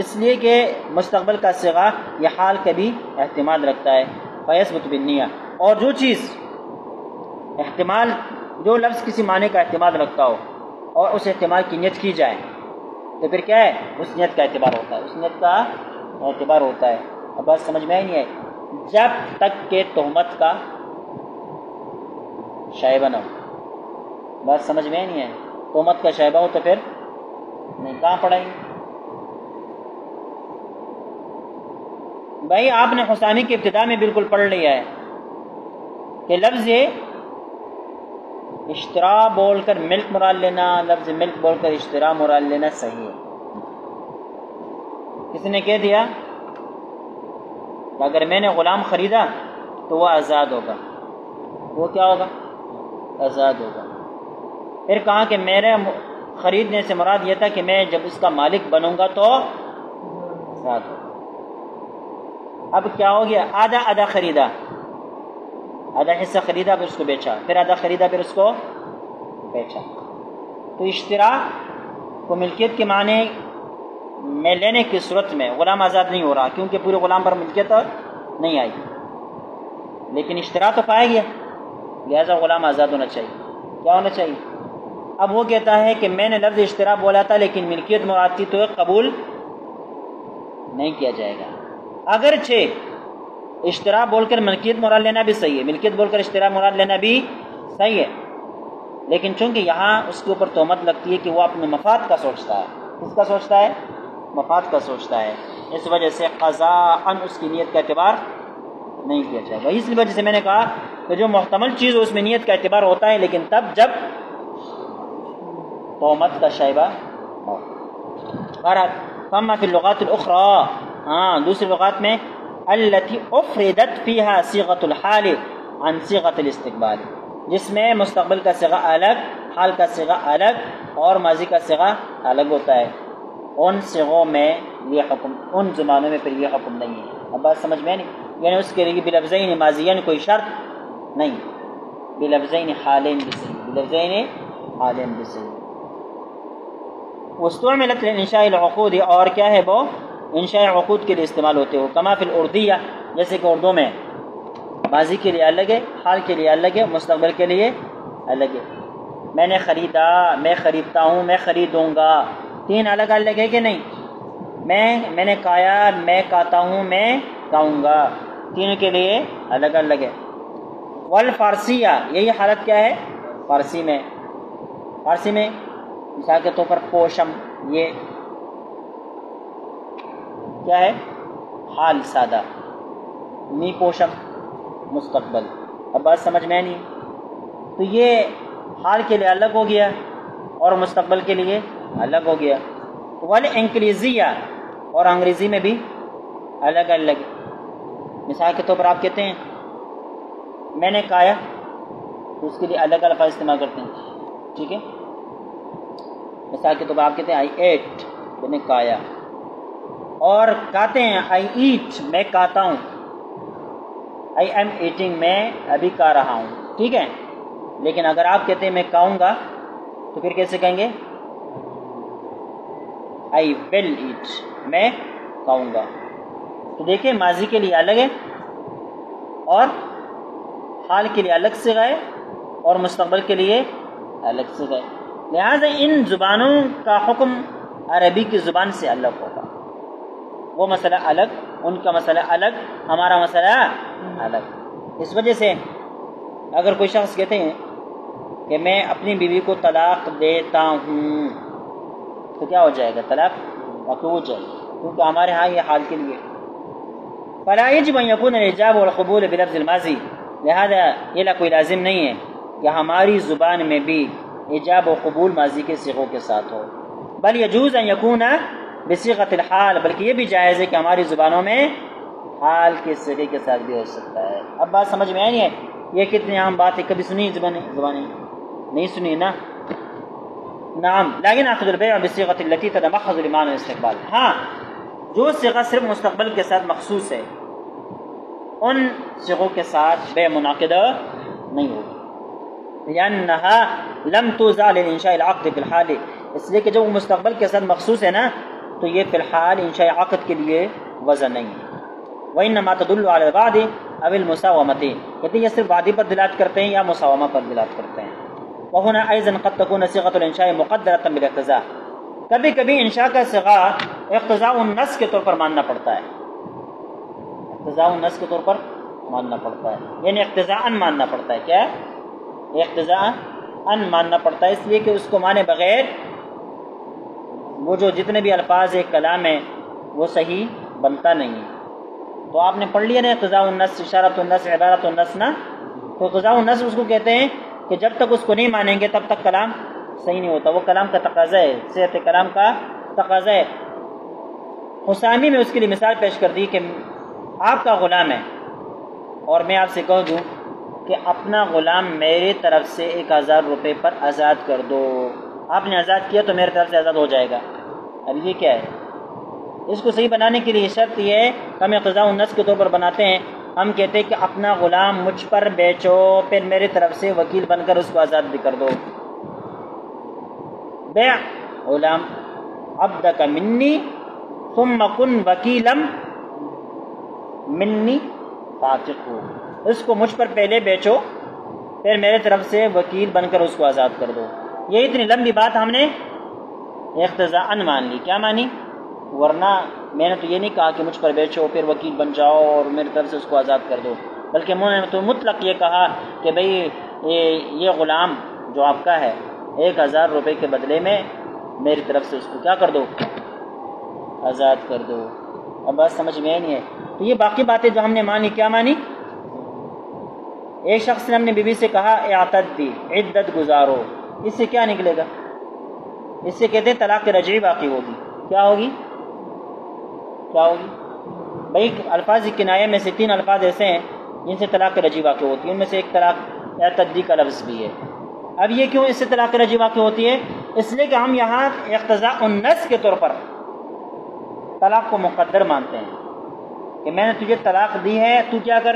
اس لیے کہ مستقبل کا صیغہ یہ حال کا بھی احتمال رکھتا ہے. فیثبت بالنیہ، اور جو چیز احتمال، جو لفظ کسی معنی کا احتمال رکھتا ہو اور اس احتمال کی نیت کی جائے تو پھر کیا ہے؟ اس نیت کا اعتبار ہوتا ہے، اس نیت کا اعتبار ہوتا ہے. اب بات سمجھ میں نہیں ہے. جب تک کہ تہمت کا شائبہ نہ ہو، بات سمجھ میں نہیں ہے. تہمت کا شائبہ ہو تو پھر نہیں، کہاں پڑھیں گے بھائی؟ آپ نے حسامی کی ابتدا میں بالکل پڑھ لیا ہے کہ لفظ اشترا بول کر ملک مراد لینا، لفظ ملک بول کر اشترا مراد لینا صحیح ہے. کسی نے کہہ دیا کہ اگر میں نے غلام خریدا تو وہ آزاد ہوگا، وہ کیا ہوگا؟ آزاد ہوگا۔ پھر کہا کہ میرے خریدنے سے مراد یہ تھا کہ میں جب اس کا مالک بنوں گا تو آزاد ہوگا۔ اب کیا ہو گیا؟ آدھا خریدا، آدھا حصہ خریدا پھر اس کو بیچا، پھر آدھا خریدا پھر اس کو بیچا۔ تو اشترا کو ملکیت کے معنی میں لینے کی صورت میں غلام آزاد نہیں ہو رہا، کیونکہ پورے غلام پر ملکیت نہیں آئی، لیکن اشترا تو پایا گیا، لہذا غلام آزاد ہونا چاہیے۔ کیا ہونا چاہیے؟ اب وہ کہتا ہے کہ میں نے لفظ اشترا بولا تھا لیکن ملکیت مراد تھی، تو قبول نہیں کیا جائے گا۔ اگرچہ اشترا بول کر ملکیت مراد لینا بھی صحیح ہے، ملکیت بول کر اشترا مراد لینا بھی صحیح ہے، لیکن چونکہ یہاں اس کے اوپر تہمت لگتی ہے کہ وہ اپنے مفاد کا سوچتا ہے۔ کس کا سوچتا ہے؟ مفاد کا سوچتا ہے، اس وجہ سے قضاءً اس کی نیت کا اعتبار نہیں کیا جائے گا۔ اس وجہ سے میں نے کہا کہ جو محتمل چیز ہو اس میں نیت کا اعتبار ہوتا ہے، لیکن تب جب تہمت کا شائبہ ہو۔ بہرحال فما فی اللغات الاخرى، دوسری لغات میں التي افردت فيها صيغة الحال عن صيغة الاستقبال، جس میں مستقبل کا صیغہ الگ، حال کا صیغہ الگ اور ماضی کا صیغہ الگ ہوتا ہے، ان صیغوں میں یہ حکم، ان زمانوں میں پھر یہ حکم نہیں ہے۔ اب بات سمجھ میں نہیں؟ یعنی اس کے لیے بلفظین ماضیین کوئی شرط نہیں، بلفظین حالین بھی صحیح، بلفظین حالین بھی صحیح۔ واستعملت لانشاء العقود، اور کیا ہے وہ؟ انشاء عقود کے لیے استعمال ہوتے ہو، کما فی الاردیہ، جیسے کہ اردو میں ماضی کے لیے الگ ہے، حال کے لیے الگ ہے، مستقبل کے لیے الگ ہے۔ میں نے خریدا، میں خریدتا ہوں، میں خریدوں گا، تین الگ الگ ہے کہ نہیں؟ میں نے کھایا، میں کھاتا ہوں، میں کھاؤں گا، تینوں کے لیے الگ الگ ہے۔ والفارسیہ، یہی حالت کیا ہے فارسی میں؟ فارسی میں مثال کے طور پر پوشم، یہ کیا ہے؟ حال سادہ، نی پوشم مستقبل۔ اب بات سمجھ میں نہیں؟ تو یہ حال کے لیے الگ ہو گیا اور مستقبل کے لیے الگ ہو گیا۔ والانگلیزیہ، اور انگریزی میں بھی الگ الگ۔ مثال کے طور پر آپ کہتے ہیں میں نے کھایا، تو اس کے لیے الگ الفاظ استعمال کرتے ہیں، ٹھیک ہے؟ مثال کے طور پر آپ کہتے ہیں آئی ایٹ، میں نے کھایا، اور کہتے ہیں آئی ایٹ، میں کھاتا ہوں، آئی ایم ایٹنگ، میں ابھی کھا رہا ہوں، ٹھیک ہے؟ لیکن اگر آپ کہتے ہیں میں کھاؤں گا تو پھر کیسے کہیں گے؟ آئی ول ایٹ، میں کھاؤں گا۔ تو دیکھیں ماضی کے لیے الگ ہے اور حال کے لیے الگ صیغہ ہے اور مستقبل کے لیے الگ صیغہ ہے، لہذا ان زبانوں کا حکم عربی کی زبان سے الگ ہوگا۔ وہ مسئلہ الگ، ان کا مسئلہ الگ، ہمارا مسئلہ الگ۔ اس وجہ سے اگر کوئی شخص کہتے ہیں کہ میں اپنی بیوی کو طلاق دیتا ہوں، تو کیا ہو جائے گا؟ طلاق واقع ہو جائے گا، کیونکہ ہمارے ہاں یہ حال کے لیے۔ فلا يجب ان يكون الاجاب والقبول بلفظ الماضی، لہذا یہ کوئی لازم نہیں ہے کہ ہماری زبان میں بھی ایجاب و قبول ماضی کے صیغوں کے ساتھ ہو، بل يجوز ان يكون بصيغة الحال، بلکہ یہ بھی جائز ہے کہ ہماری زبانوں میں حال کے صیغے کے ساتھ بھی ہو سکتا ہے۔ اب بات سمجھ میں آئی ہے؟ یہ کتنی عام بات ہے، کبھی سنی زبانیں نہیں سنی نا؟ نعم، لیکن اخذ البيع بالصيغة التي تتمحض لمعنى الاستقبال، ہاں جو صیغہ صرف مستقبل کے ساتھ مخصوص ہے ان صیغوں کے ساتھ بے منعقدہ نہیں ہوگی، لأنها لم توضع للانشاء العقد في الحال، اس لیے کہ جب وہ مستقبل کے ساتھ مخصوص ہے نا تو یہ فی الحال انشاء عقد کے لیے وضع نہیں ہے۔ وإنما تدل على البعد أو المساومة، کہتے ہیں یہ صرف وعدے پر دلالت کرتے ہیں یا مساومہ پر دلالت کرتے ہیں۔ وهنا أيضا قد تكون صيغة الانشاء مقدرة بالاقتضاء، کبھی کبھی انشاء کا صیغہ اقتضاء النص کے طور پر ماننا پڑتا ہے، اقتضاء النص کے طور پر ماننا پڑتا ہے، یعنی اقتضاء ماننا پڑتا ہے۔ کیا؟ اقتضاء ماننا پڑتا ہے، اس لیے کہ اس کو مانے بغیر وہ جو جتنے بھی الفاظ ایک کلام ہے وہ صحیح بنتا نہیں ہے۔ تو آپ نے پڑھ لیا نا اقتضاء النص، اشارۃ النص، عبارۃ النص نا، تو اقتضاء النص اس کو کہتے ہیں کہ جب تک اس کو نہیں مانیں گے تب تک کلام صحیح نہیں ہوتا، وہ کلام کا تقاضا ہے، صحت کلام کا تقاضا ہے۔ خثامی میں اس کے لیے مثال پیش کر دی کہ آپ کا غلام ہے اور میں آپ سے کہہ دوں کہ اپنا غلام میری طرف سے 1000 روپے پر آزاد کر دو، آپ نے آزاد کیا تو میری طرف سے آزاد ہو جائے گا۔ اب یہ کیا ہے؟ اس کو صحیح بنانے کے لیے شرط یہ ہے، ہم اقتضاء النص کے طور پر بناتے ہیں، ہم کہتے ہیں کہ اپنا غلام مجھ پر بیچو، پھر میری طرف سے وکیل بن کر اس کو آزاد بھی کر دو۔ بیع غلام عبدک منی ثم کن وکیلا منی فاعتقہ، اس کو مجھ پر پہلے بیچو پھر میرے طرف سے وکیل بن کر اس کو آزاد کر دو۔ یہ اتنی لمبی بات ہم نے اقتضاءً مان لی، کیا مانی؟ ورنہ میں نے تو یہ نہیں کہا کہ مجھ پر بیچو پھر وکیل بن جاؤ اور میری طرف سے اس کو آزاد کر دو، بلکہ میں نے تو مطلق یہ کہا کہ بھئی یہ غلام جو آپ کا ہے 1000 روپے کے بدلے میں میری طرف سے اس کو کیا کر دو؟ آزاد کر دو۔ اب بات سمجھ میں نہیں ہے؟ تو یہ باقی باتیں جو ہم نے مانی، کیا مانی؟ ایک شخص نے ہم نے بیوی سے کہا اعتدی، عدت گزارو، اس سے کیا نکلے گا؟ اس سے کہتے ہیں طلاق رجعی باقی ہوگی۔ کیا ہوگی؟ کیا ہوگی؟ بھائی الفاظ کنایہ میں سے 3 الفاظ ایسے ہیں جن سے طلاق رجعی واقع ہوتی ہے، ان میں سے ایک طلاق اعتدی کا لفظ بھی ہے۔ اب یہ کیوں اس سے طلاق رجعی واقع ہوتی ہے؟ اس لیے کہ ہم یہاں اقتضاء النص کے طور پر طلاق کو مقدر مانتے ہیں کہ میں نے تجھے طلاق دی ہے، تو کیا کر،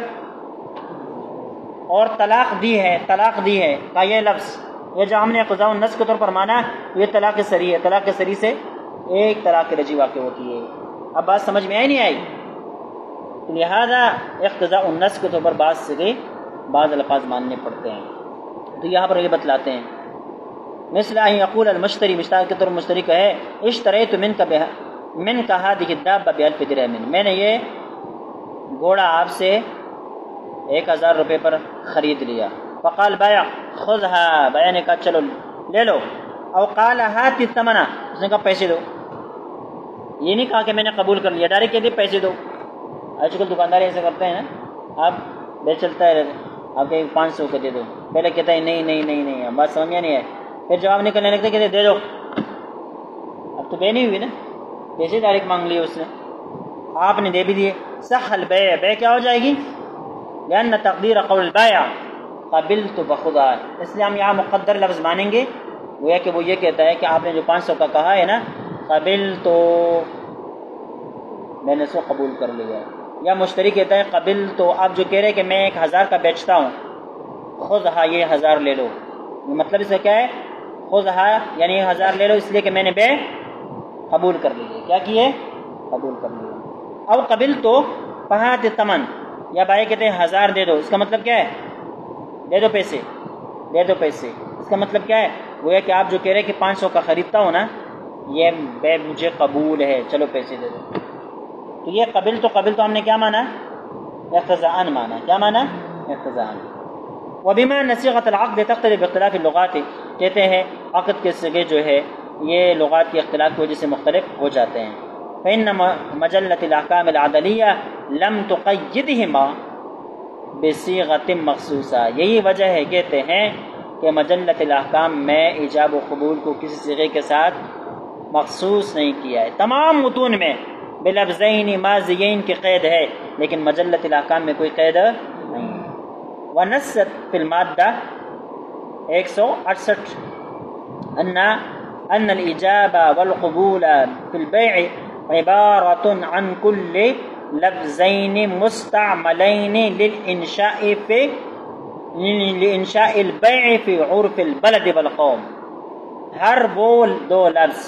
اور طلاق دی ہے کا یہ لفظ، یہ جو ہم نے اقتضاء النص کے طور پر مانا یہ طلاق سری ہے، طلاق سری سے ایک طلاق رجعی واقع ہوتی ہے۔ اب بات سمجھ میں آئی نہیں آئی؟ لہذا اقتضاء النص کے طور پر بعض الفاظ ماننے پڑتے ہیں۔ تو یہاں پر یہ بتلاتے ہیں مثل ان یقول المشتری، مشتری کے طور پر مشتری کہے اشتریت منک هذه الدابة ب1000 درهم، میں نے یہ گھوڑا آپ سے 1000 روپے پر خرید لیا۔ فقال بائع خذها، بائع نے کہا چلو لے لو، او قال هات الثمن، اس نے کہا پیسے دو، یہ نہیں کہا کہ میں نے قبول کر لیا، ڈائریکٹ کہہ دیا پیسے دو۔ آج کل دکاندار ایسے کرتے ہیں نا، آپ بے چلتا ہے آپ کہ 500 کا دے دو، پہلے کہتا ہے نہیں، بات سمجھ میں نہیں ہے، پھر جواب نکلنے لگتا ہے کہتے دے دو، اب تو بے نہیں ہوئی نا، پیسے ڈائریکٹ مانگ لیے اس نے، آپ نے دے بھی دیے۔ صح البیع، بے کیا ہو جائے گی؟ لأن تقدیر قول البائع قبلت بخدا، اس لیے ہم یہاں مقدر لفظ مانیں گے، گویا کہ وہ یہ کہتا ہے کہ آپ نے جو 500 کا کہا ہے نا، قبل تو میں نے اس کو قبول کر لیا ہے، یا مشتری کہتا ہے قبل تو آپ جو کہہ رہے کہ میں 1000 کا بیچتا ہوں، خذها، یہ 1000 لے لو، مطلب اس کا کیا ہے؟ خذها یعنی 1000 لے لو، اس لیے کہ میں نے بے قبول کر لی ہے، کیا کیے؟ قبول کر لیا۔ او قبل تو فہات الثمن، یا بھائی کہتے ہیں 1000 دے دو، اس کا مطلب کیا ہے؟ دے دو پیسے، اس کا مطلب کیا ہے؟ وہ ہے کہ آپ جو کہہ رہے کہ 500 کا خریدتا ہوں نا، یہ بے مجھے قبول ہے، چلو پیسے دے دو۔ تو یہ قبل تو ہم نے کیا مانا؟ اقتضاءً مانا، کیا مانا؟ اقتضاءً۔ وبما ان صيغه العقد تختلف باختلاف اللغات، کہتے ہیں عقد کے صیغے جو ہے یہ لغات کے اختلاف کی وجہ سے مختلف ہو جاتے ہیں۔ فإن مجلة الأحكام العدلية لم تقيدهما بصيغة مخصوصة، یہی وجہ ہے کہتے ہیں کہ مجلۃ الاحکام میں ایجاب و قبول کو کسی صیغے کے ساتھ مخصوص نہیں کیا ہے، تمام متون میں بلفظین ماضیین کی قید ہے، لیکن مجلۃ الاحکام میں کوئی قید نہیں ہے۔ ونصت فی المادہ 168 ان الإجابة والقبول في البيع عبارة عن كل لفظين مستعملين لإنشاء البيع في عرف البلد والقوم، ہر وہ 2 لفظ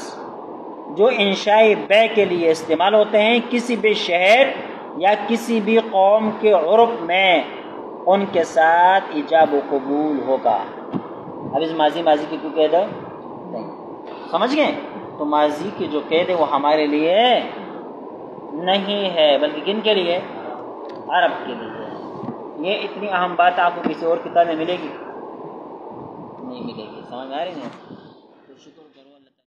جو انشاء بیع کے لیے استعمال ہوتے ہیں کسی بھی شہر یا کسی بھی قوم کے عرف میں، ان کے ساتھ ایجاب و قبول ہوگا۔ اب اس ماضی کی کوئی قید نہیں، سمجھ گئے؟ تو ماضی کی جو قید ہے وہ ہمارے لیے نہیں ہے، بلکہ کن کے لیے؟ عرب کے لیے۔ یہ اتنی اہم بات آپ کو کسی اور کتاب میں ملے گی؟ نہیں ملے گی، سمجھ آ رہی ہے؟